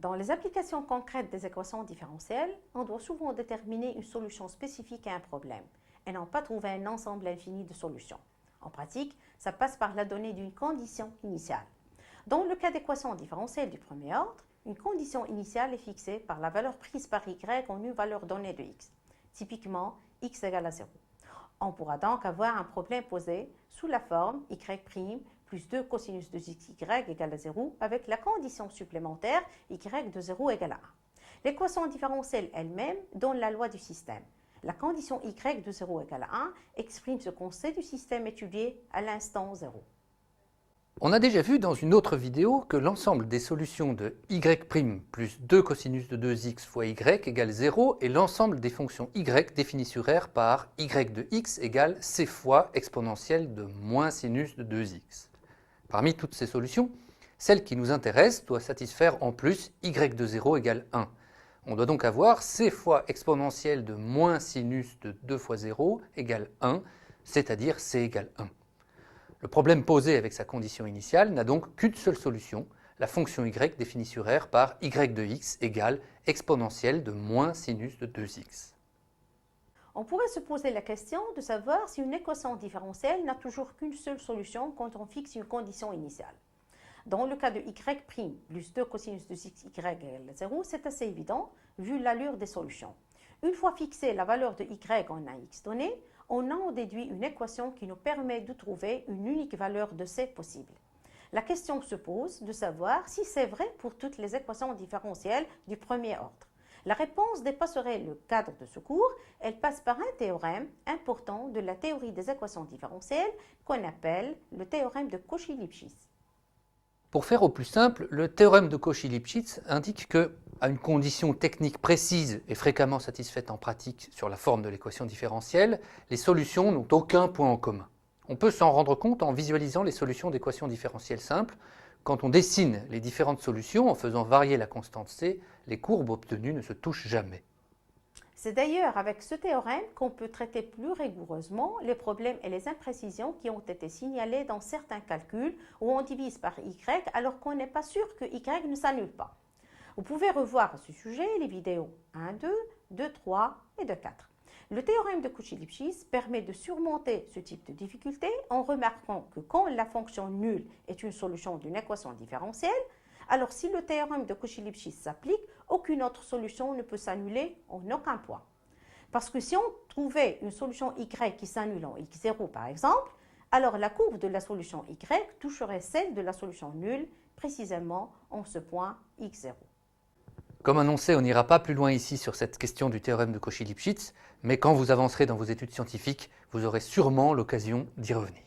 Dans les applications concrètes des équations différentielles, on doit souvent déterminer une solution spécifique à un problème et non pas trouver un ensemble infini de solutions. En pratique, ça passe par la donnée d'une condition initiale. Dans le cas d'équation différentielle du premier ordre, une condition initiale est fixée par la valeur prise par y en une valeur donnée de x, typiquement x égale à 0. On pourra donc avoir un problème posé sous la forme y' plus 2 cosinus de x y égale à 0 avec la condition supplémentaire y de 0 égale à 1. L'équation différentielle elle-même donne la loi du système. La condition y de 0 égale à 1 exprime ce qu'on sait du système étudié à l'instant 0. On a déjà vu dans une autre vidéo que l'ensemble des solutions de y' plus 2 cosinus de 2x fois y égale 0 est l'ensemble des fonctions y définies sur R par y de x égale c fois exponentielle de moins sinus de 2x. Parmi toutes ces solutions, celle qui nous intéresse doit satisfaire en plus y de 0 égale 1. On doit donc avoir c fois exponentielle de moins sinus de 2 fois 0 égale 1, c'est-à-dire c égale 1. Le problème posé avec sa condition initiale n'a donc qu'une seule solution, la fonction y définie sur R par y de x égale exponentielle de moins sinus de 2x. On pourrait se poser la question de savoir si une équation différentielle n'a toujours qu'une seule solution quand on fixe une condition initiale. Dans le cas de y' plus 2 cosinus de x y égale 0, c'est assez évident vu l'allure des solutions. Une fois fixée la valeur de y en un x donné, on en déduit une équation qui nous permet de trouver une unique valeur de c possible. La question se pose de savoir si c'est vrai pour toutes les équations différentielles du premier ordre. La réponse dépasserait le cadre de ce cours, elle passe par un théorème important de la théorie des équations différentielles qu'on appelle le théorème de Cauchy-Lipschitz. Pour faire au plus simple, le théorème de Cauchy-Lipschitz indique que, à une condition technique précise et fréquemment satisfaite en pratique sur la forme de l'équation différentielle, les solutions n'ont aucun point en commun. On peut s'en rendre compte en visualisant les solutions d'équations différentielles simples. Quand on dessine les différentes solutions en faisant varier la constante c, les courbes obtenues ne se touchent jamais. C'est d'ailleurs avec ce théorème qu'on peut traiter plus rigoureusement les problèmes et les imprécisions qui ont été signalés dans certains calculs où on divise par y alors qu'on n'est pas sûr que y ne s'annule pas. Vous pouvez revoir à ce sujet les vidéos 1.2, 2.3 et 2.4. Le théorème de Cauchy-Lipschitz permet de surmonter ce type de difficulté en remarquant que quand la fonction nulle est une solution d'une équation différentielle, alors si le théorème de Cauchy-Lipschitz s'applique, aucune autre solution ne peut s'annuler en aucun point. Parce que si on trouvait une solution y qui s'annule en x0 par exemple, alors la courbe de la solution y toucherait celle de la solution nulle, précisément en ce point x0. Comme annoncé, on n'ira pas plus loin ici sur cette question du théorème de Cauchy-Lipschitz, mais quand vous avancerez dans vos études scientifiques, vous aurez sûrement l'occasion d'y revenir.